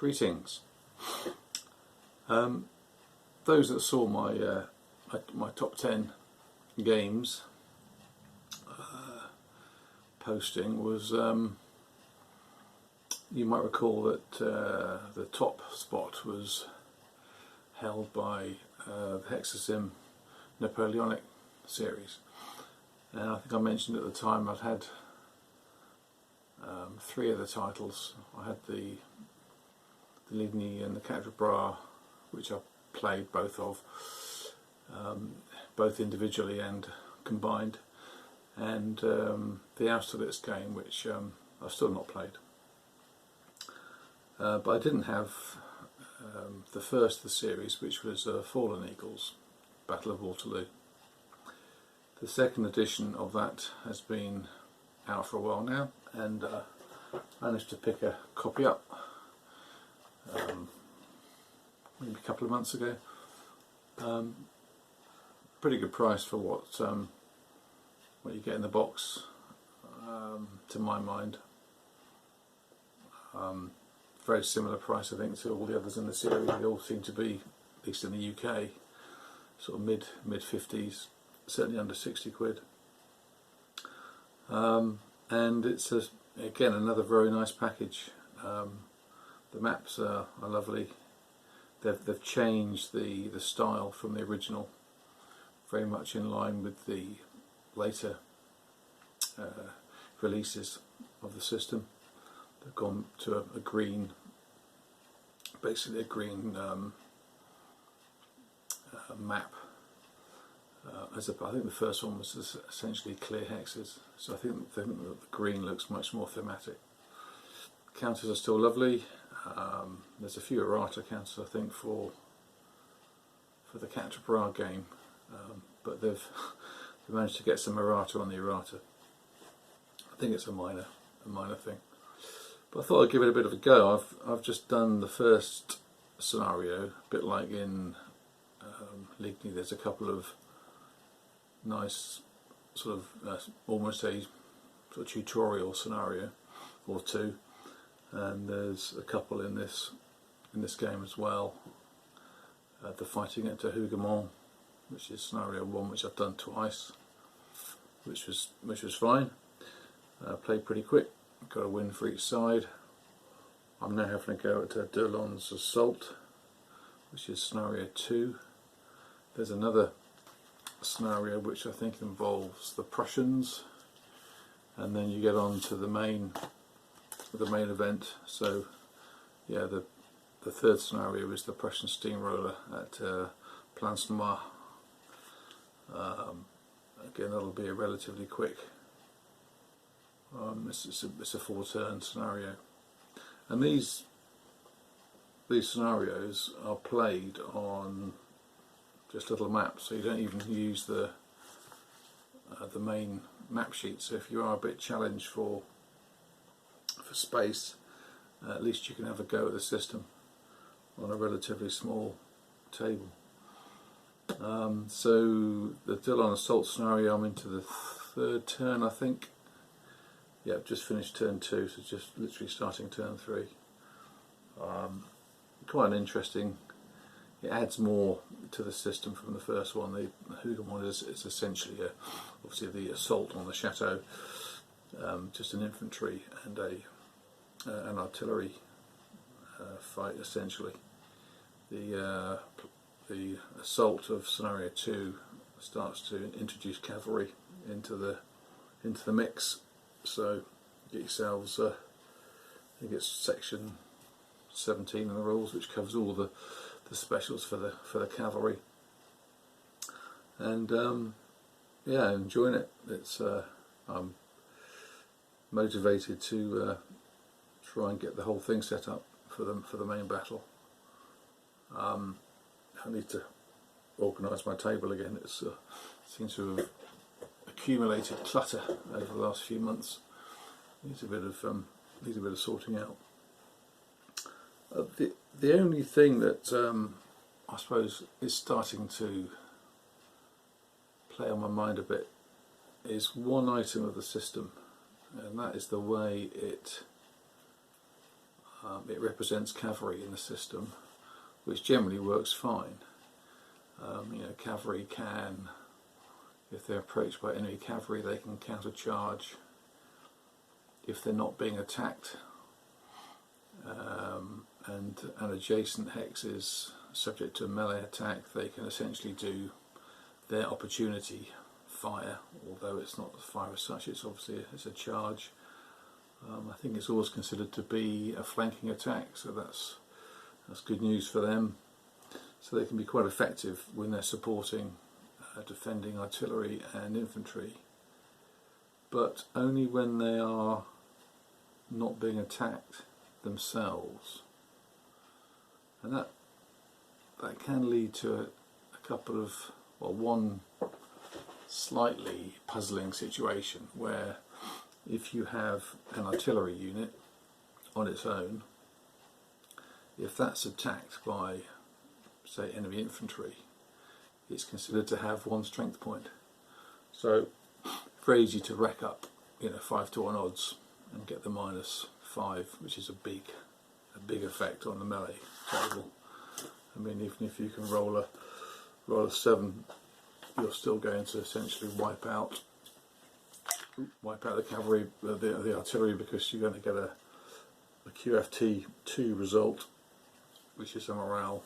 Greetings. Those that saw my top 10 games posting was, you might recall that the top spot was held by the Hexasim Napoleonic series, and I think I mentioned at the time I'd had 3 of the titles. I had the Ligny and the Quatre Bras, which I played both of, both individually and combined, and the Austerlitz game, which I've still not played. But I didn't have the first of the series, which was Fallen Eagles, Battle of Waterloo. The second edition of that has been out for a while now, and managed to pick a copy up maybe a couple of months ago. Pretty good price for what you get in the box, to my mind. Very similar price, I think, to all the others in the series. They all seem to be, at least in the UK, sort of mid 50s, certainly under 60 quid. And it's again another very nice package. The maps are lovely. They've changed the style from the original, very much in line with the later releases of the system. They've gone to a green, basically a green map. I think the first one was essentially clear hexes, so I think the green looks much more thematic. Counters are still lovely. There's a few errata counters, I think, for the Quatre Bras game, but they've managed to get some errata on the errata. I think it's a minor thing. But I thought I'd give it a bit of a go. I've just done the first scenario, a bit like in Ligny. There's a couple of nice sort of almost a sort of tutorial scenario or two, and there's a couple in this game as well. The fighting at Hexasim, which is scenario 1, which I've done twice, which was fine. Played pretty quick, got a win for each side. I'm now having a go at Delaun's Assault, which is scenario 2. There's another scenario which I think involves the Prussians, and then you get on to the main event. So yeah, the third scenario is the Prussian steamroller at Plancenoit. Again, that'll be a relatively quick. It's a 4-turn scenario, and these scenarios are played on just little maps, so you don't even use the main map sheet. So if you are a bit challenged for space, at least you can have a go at the system on a relatively small table. So the Delaun Assault scenario, I'm into the 3rd turn, I think. Yeah, I've just finished turn 2, so just literally starting turn 3. Quite an interesting. It adds more to the system from the first one. The Hexasim is essentially obviously the assault on the chateau, just an infantry and an artillery fight essentially. The assault of scenario 2 starts to introduce cavalry into the mix. So get yourselves, I think it's section 17 in the rules, which covers all the specials for the cavalry, and yeah, enjoying it. It's I'm motivated to try and get the whole thing set up for the main battle. I need to organise my table again. It seems to have accumulated clutter over the last few months. Needs a bit of sorting out. The only thing that I suppose is starting to play on my mind a bit is one item of the system, and that is the way it it represents cavalry in the system, which generally works fine. Cavalry can, if they're approached by enemy cavalry, they can countercharge. If they're not being attacked, and an adjacent hex is subject to a melee attack, they can essentially do their opportunity fire, although it's not fire as such, it's obviously it's a charge. I think it's always considered to be a flanking attack, so that's good news for them. So they can be quite effective when they're supporting defending artillery and infantry, but only when they are not being attacked themselves, and that can lead to a couple of, well, one slightly puzzling situation where if you have an artillery unit on its own, if that's attacked by, say, enemy infantry, it's considered to have one strength point. So very easy to rack up 5-to-1 odds and get the -5, which is a big effect on the melee table. I mean, even if you can roll a 7, you're still going to essentially wipe out the cavalry, the artillery, because you're going to get a QFT 2 result, which is a morale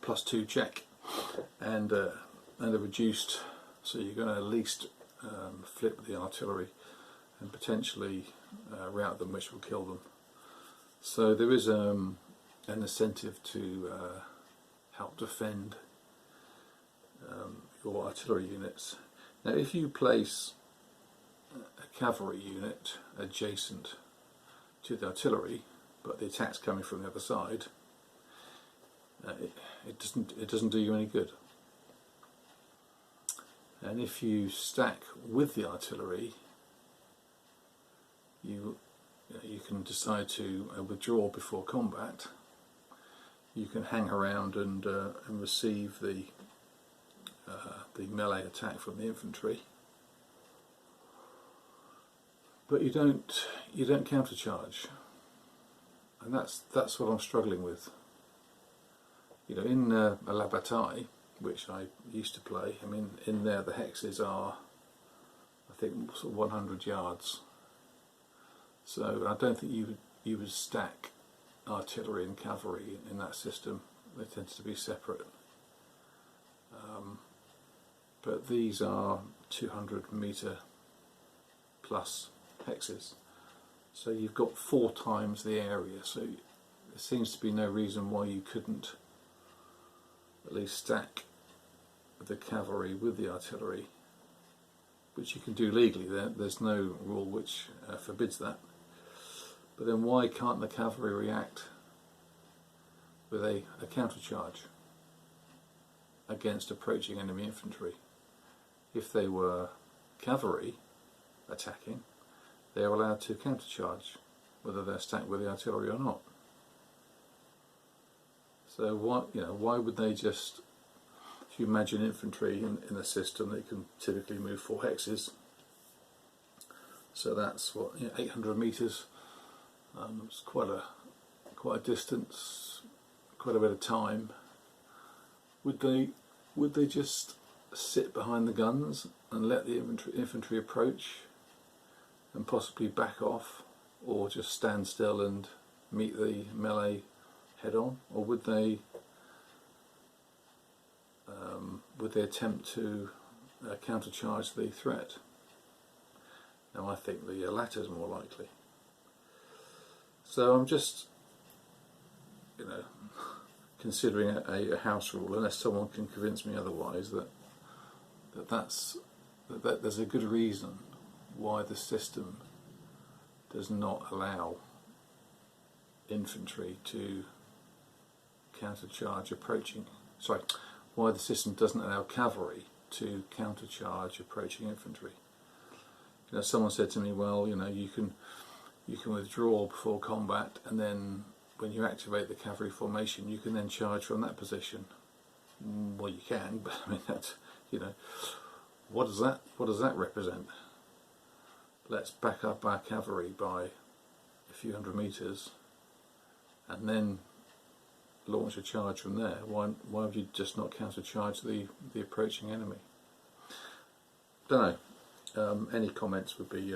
+2 check, and a reduced. So you're going to at least flip the artillery and potentially rout them, which will kill them. So there is an incentive to help defend your artillery units. Now, if you place a cavalry unit adjacent to the artillery, but the attack's coming from the other side, it doesn't do you any good. And if you stack with the artillery, you can decide to withdraw before combat. You can hang around and receive the melee attack from the infantry, but you don't countercharge, and that's what I'm struggling with. In a La Bataille, which I used to play, I mean, in there the hexes are, I think, sort of 100 yards. So I don't think you would stack artillery and cavalry in that system. They tend to be separate. But these are 200 metre plus hexes. So you've got 4 times the area. So there seems to be no reason why you couldn't at least stack the cavalry with the artillery, which you can do legally. There's no rule which forbids that. But then why can't the cavalry react with a countercharge against approaching enemy infantry? If they were cavalry attacking, they are allowed to countercharge, whether they're stacked with the artillery or not. So why would they just? If you imagine infantry in a system, they can typically move 4 hexes. So that's 800 meters. It's quite a distance, quite a bit of time. Would they just sit behind the guns and let the infantry approach and possibly back off, or just stand still and meet the melee head on, or would they attempt to countercharge the threat? Now, I think the latter is more likely. So I'm just considering a house rule, unless someone can convince me otherwise, that there's a good reason why the system does not allow infantry to countercharge approaching. Why the system doesn't allow cavalry to countercharge approaching infantry. Someone said to me, well, you can withdraw before combat, and then when you activate the cavalry formation, you can then charge from that position. Well, you can, but I mean, that's, what does that represent? Let's back up our cavalry by a few hundred meters and then launch a charge from there. Why would you just not countercharge the approaching enemy? Don't know. Any comments would be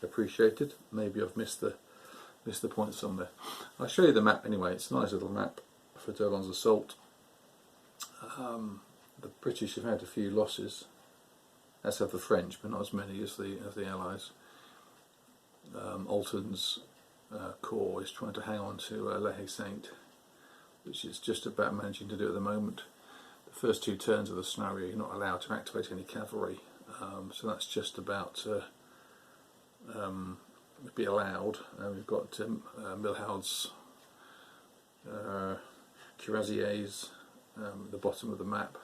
appreciated. Maybe I've missed the point somewhere. I'll show you the map anyway. It's a nice little map for d'Aulon's assault. The British have had a few losses, as have the French, but not as many as the Allies. Alton's corps is trying to hang on to Le Hexasim, which is just about managing to do at the moment. The first 2 turns of the scenario, you're not allowed to activate any cavalry, so that's just about to be allowed. We've got Milhaud's cuirassiers at the bottom of the map,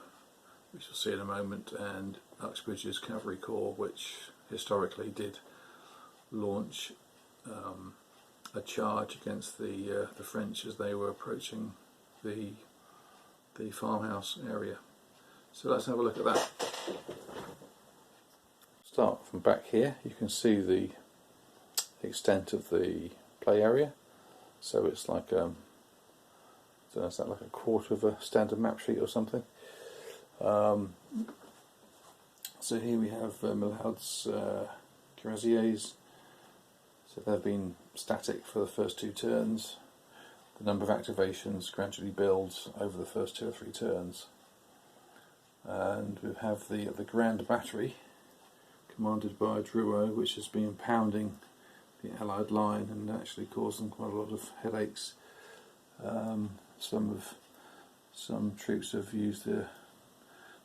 which you'll see in a moment, and Uxbridge's cavalry corps, which historically did launch a charge against the French as they were approaching the farmhouse area. So let's have a look at that. Start from back here. You can see the extent of the play area. So it's like so is that like a quarter of a standard map sheet or something? So here we have Milhaud's cuirassiers. So they've been static for the first 2 turns. The number of activations gradually builds over the first 2 or 3 turns. And we have the Grand Battery, commanded by Drouot, which has been pounding the Allied line and actually caused them quite a lot of headaches. Some troops have used their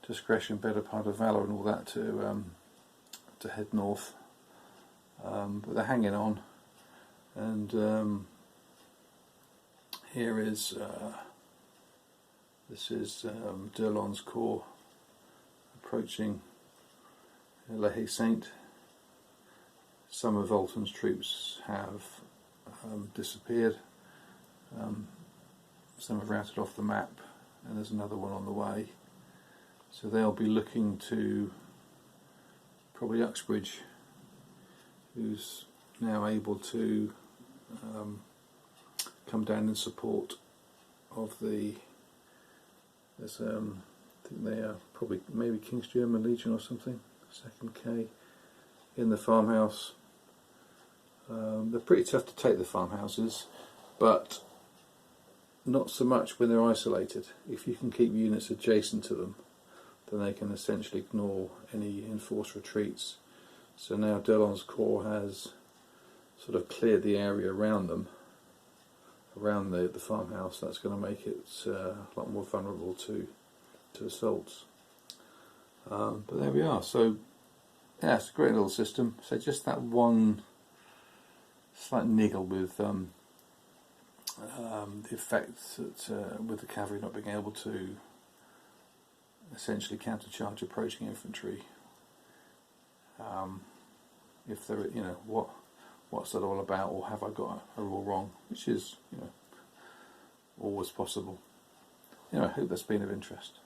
discretion, better part of valour and all that to head north, but they're hanging on. And here is this is d'Aulon's corps approaching Le Hexasim. Some of Alton's troops have disappeared. Some have routed off the map, and there's another one on the way. So they'll be looking to probably Uxbridge, who's now able to come down in support of the. There's I think they are probably maybe King's German Legion or something. 2nd K in the farmhouse. They're pretty tough to take, the farmhouses, but not so much when they're isolated. If you can keep units adjacent to them, then they can essentially ignore any enforced retreats. So now d'Aulon's corps has sort of cleared the area around them, around the farmhouse. That's going to make it a lot more vulnerable to assaults. But there we are. So yeah, it's a great little system. So just that one slight niggle with the effect that with the cavalry not being able to essentially countercharge approaching infantry. If they're, what's that all about, or have I got a rule wrong, which is, always possible. I hope that's been of interest.